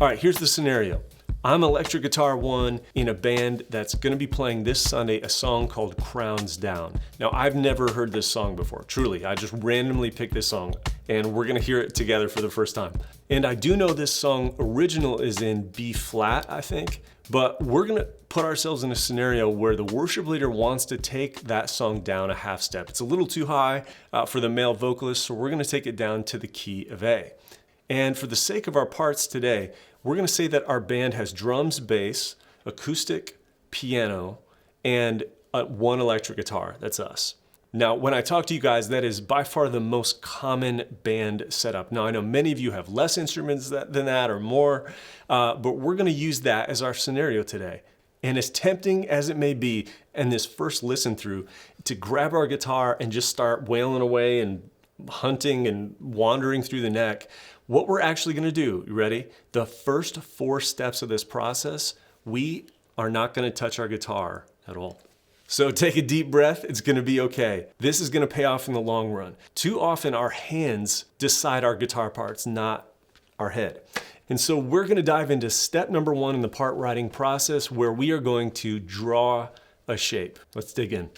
All right, here's the scenario. I'm electric guitar one in a band that's gonna be playing this Sunday a song called Crowns Down. Now, I've never heard this song before, truly. I just randomly picked this song and we're gonna hear it together for the first time. And I do know this song original is in B flat, I think, but we're gonna put ourselves in a scenario where the worship leader wants to take that song down a half step. It's a little too high for the male vocalist, so we're gonna take it down to the key of A. And for the sake of our parts today, we're gonna say that our band has drums, bass, acoustic, piano, and one electric guitar. That's us. Now, when I talk to you guys, that is by far the most common band setup. Now, I know many of you have less instruments than that or more, but we're gonna use that as our scenario today. And as tempting as it may be in this first listen through to grab our guitar and just start wailing away and hunting and wandering through the neck, what we're actually gonna do, you ready? The first 4 steps of this process, we are not gonna touch our guitar at all. So take a deep breath, it's gonna be okay. This is gonna pay off in the long run. Too often our hands decide our guitar parts, not our head. And so we're gonna dive into step number 1 in the part writing process where we are going to draw a shape. Let's dig in.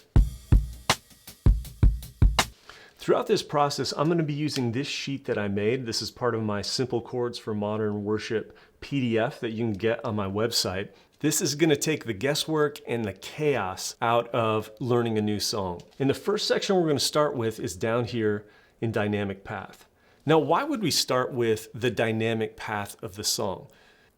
Throughout this process, I'm gonna be using this sheet that I made. This is part of my Simple Chords for Modern Worship PDF that you can get on my website. This is gonna take the guesswork and the chaos out of learning a new song. And the first section we're gonna start with is down here in dynamic path. Now, why would we start with the dynamic path of the song?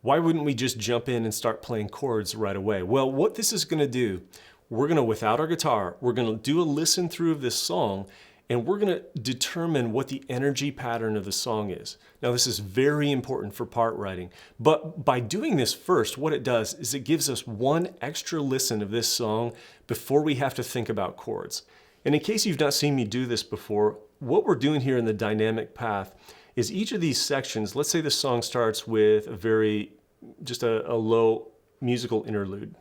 Why wouldn't we just jump in and start playing chords right away? Well, what this is gonna do, we're gonna, without our guitar, we're gonna do a listen through of this song and we're gonna determine what the energy pattern of the song is. Now, this is very important for part writing, but by doing this first, what it does is it gives us one extra listen of this song before we have to think about chords. And in case you've not seen me do this before, what we're doing here in the dynamic path is each of these sections, let's say the song starts with just a low musical interlude.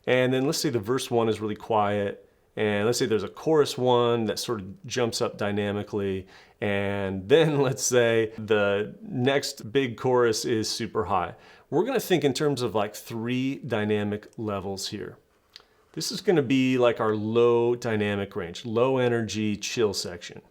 And then let's say the verse 1 is really quiet. And let's say there's a chorus 1 that sort of jumps up dynamically. And then let's say the next big chorus is super high. We're gonna think in terms of like 3 dynamic levels here. This is gonna be like our low dynamic range, low energy, chill section.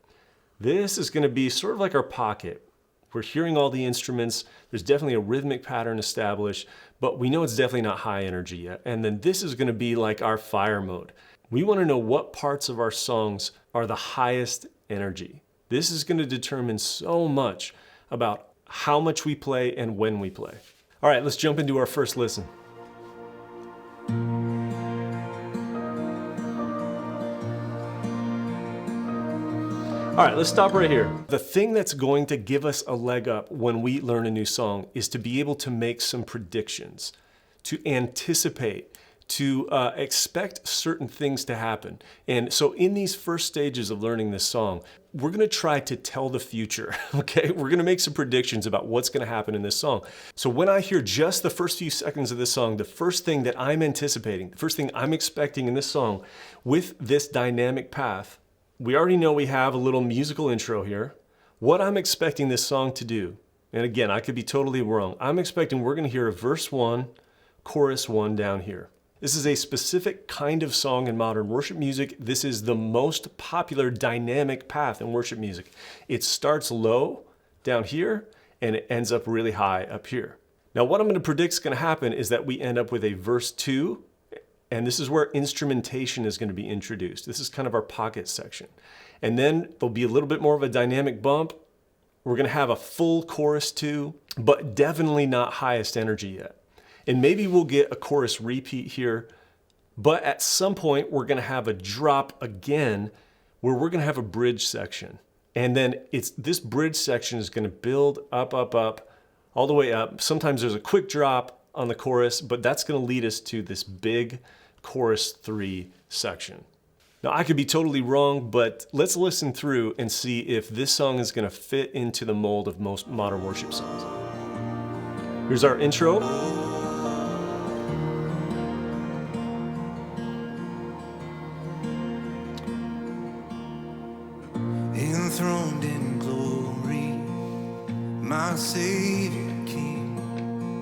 This is gonna be sort of like our pocket. We're hearing all the instruments. There's definitely a rhythmic pattern established, but we know it's definitely not high energy yet. And then this is gonna be like our fire mode. We wanna know what parts of our songs are the highest energy. This is gonna determine so much about how much we play and when we play. All right, let's jump into our first listen. All right, let's stop right here. The thing that's going to give us a leg up when we learn a new song is to be able to make some predictions, to anticipate, to expect certain things to happen. And so in these first stages of learning this song, we're gonna try to tell the future, okay? We're gonna make some predictions about what's gonna happen in this song. So when I hear just the first few seconds of this song, the first thing that I'm anticipating, the first thing I'm expecting in this song with this dynamic path, we already know we have a little musical intro here. What I'm expecting this song to do, and again, I could be totally wrong. I'm expecting we're gonna hear a verse 1, chorus 1 down here. This is a specific kind of song in modern worship music. This is the most popular dynamic path in worship music. It starts low down here and it ends up really high up here. Now, what I'm gonna predict is gonna happen is that we end up with a verse 2, and this is where instrumentation is gonna be introduced. This is kind of our pocket section. And then there'll be a little bit more of a dynamic bump. We're gonna have a full chorus 2, but definitely not highest energy yet. And maybe we'll get a chorus repeat here, but at some point we're gonna have a drop again where we're gonna have a bridge section. And then this bridge section is gonna build up, all the way up. Sometimes there's a quick drop on the chorus, but that's gonna lead us to this big chorus 3 section. Now, I could be totally wrong, but let's listen through and see if this song is gonna fit into the mold of most modern worship songs. Here's our intro. Enthroned in glory, my Savior King,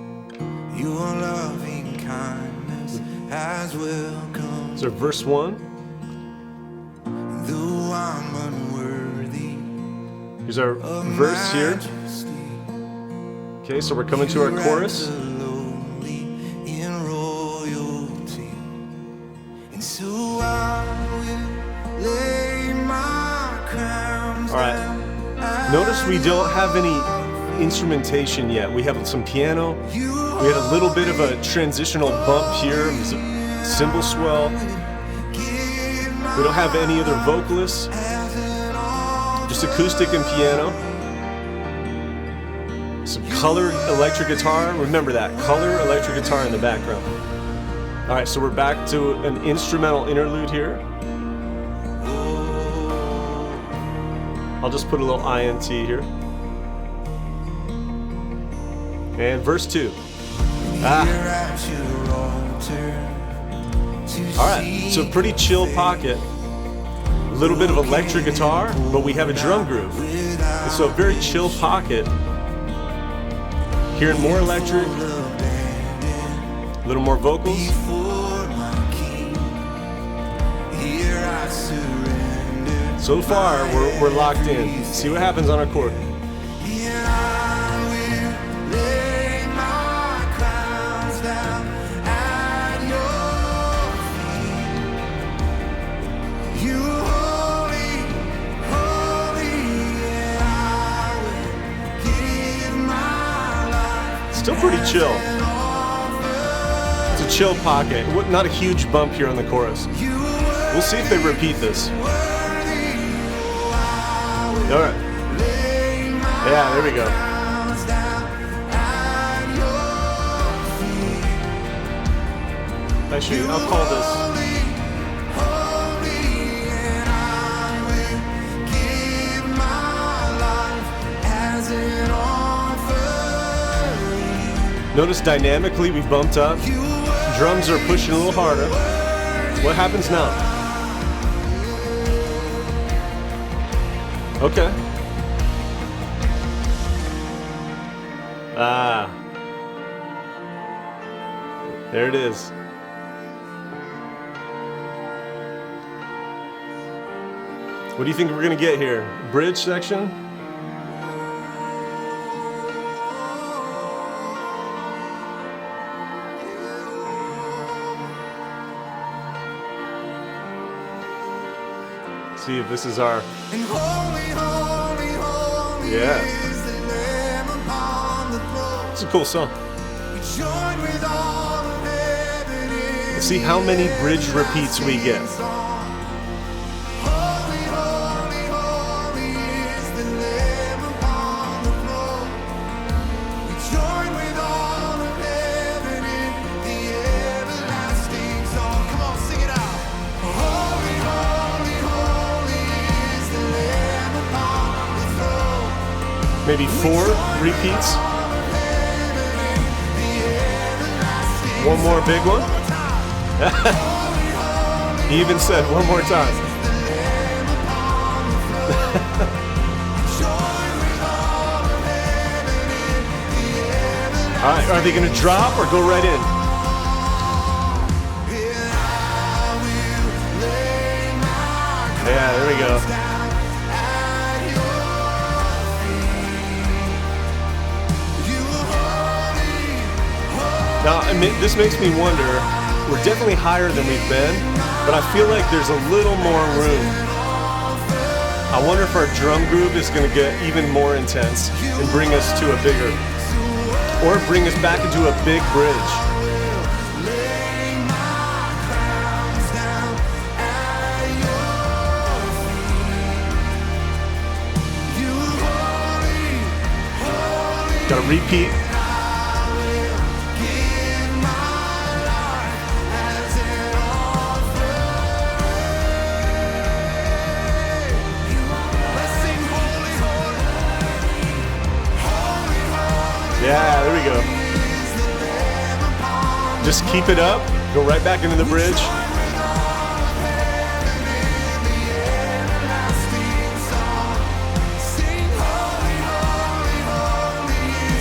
Your loving kindness has welcomed. So verse 1. Though I'm unworthy. Here's our verse here. Okay, so we're coming to our chorus. Alright, notice we don't have any instrumentation yet. We have some piano, we had a little bit of a transitional bump here, cymbal swell. We don't have any other vocalists, just acoustic and piano. Some colored electric guitar, remember that, color electric guitar in the background. Alright, so we're back to an instrumental interlude here. I'll just put a little INT here. And verse 2. Alright, so pretty chill pocket. A little bit of electric guitar, but we have a drum groove. And so a very chill pocket. Hearing more electric, a little more vocals. So far, we're locked in. See what happens on our chord. Still pretty chill. It's a chill pocket. Not a huge bump here on the chorus. We'll see if they repeat this. Alright. Yeah, there we go. Actually, I'll call this. Notice dynamically we bumped up. Drums are pushing a little harder. What happens now? Okay. There it is. What do you think we're gonna get here? Bridge section? See if this is our. Yeah. It's a cool song. Let's see how many bridge repeats we get. Maybe 4 repeats. One more big one. He even said one more time. All right, are they going to drop or go right in? Yeah, there we go. Now, this makes me wonder, we're definitely higher than we've been, but I feel like there's a little more room. I wonder if our drum groove is going to get even more intense and bring us to a bigger, or bring us back into a big bridge. Got to repeat. Yeah, there we go. Just keep it up. Go right back into the bridge.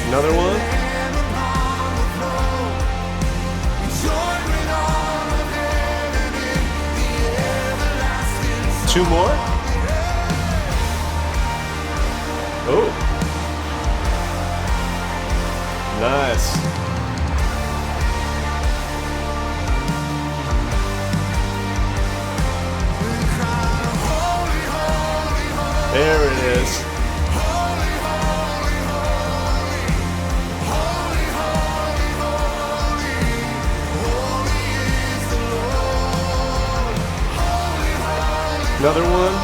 Another one. 2 more. Oh. Nice. There it is. Another one.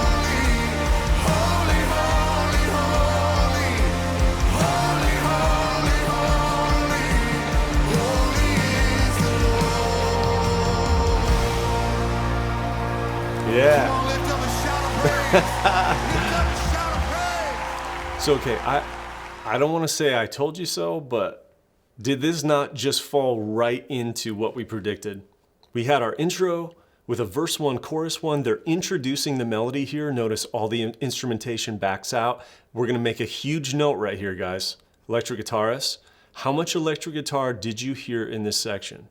Yeah. So, okay, I don't want to say I told you so, but did this not just fall right into what we predicted? We had our intro with a verse 1, chorus 1. They're introducing the melody here. Notice all the instrumentation backs out. We're going to make a huge note right here, guys. Electric guitarists, how much electric guitar did you hear in this section?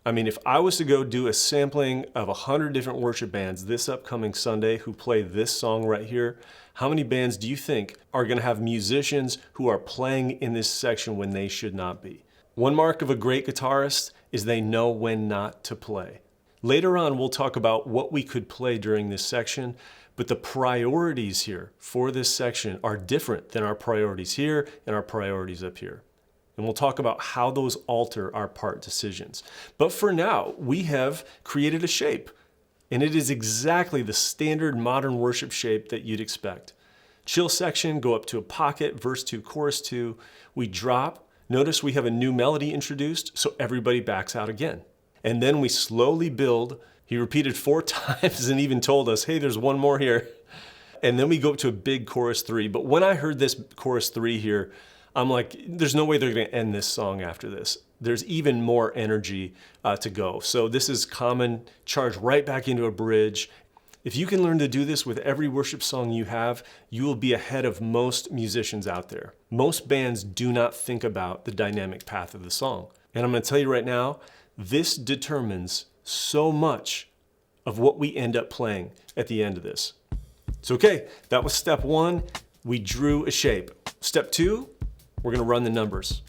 I mean, if I was to go do a sampling of 100 different worship bands this upcoming Sunday who play this song right here, how many bands do you think are going to have musicians who are playing in this section when they should not be? One mark of a great guitarist is they know when not to play. Later on, we'll talk about what we could play during this section, but the priorities here for this section are different than our priorities here and our priorities up here. And we'll talk about how those alter our part decisions. But for now, we have created a shape, and it is exactly the standard modern worship shape that you'd expect. Chill section, go up to a pocket, verse 2, chorus 2. We drop. Notice we have a new melody introduced, so everybody backs out again. And then we slowly build. He repeated 4 times and even told us, hey, there's one more here. And then we go up to a big chorus 3. But when I heard this chorus 3 here, I'm like, there's no way they're going to end this song after this. There's even more energy to go. So this is common, charge right back into a bridge. If you can learn to do this with every worship song you have, you will be ahead of most musicians out there. Most bands do not think about the dynamic path of the song. And I'm going to tell you right now, this determines so much of what we end up playing at the end of this. So, okay, that was step 1. We drew a shape. Step 2, we're going to run the numbers.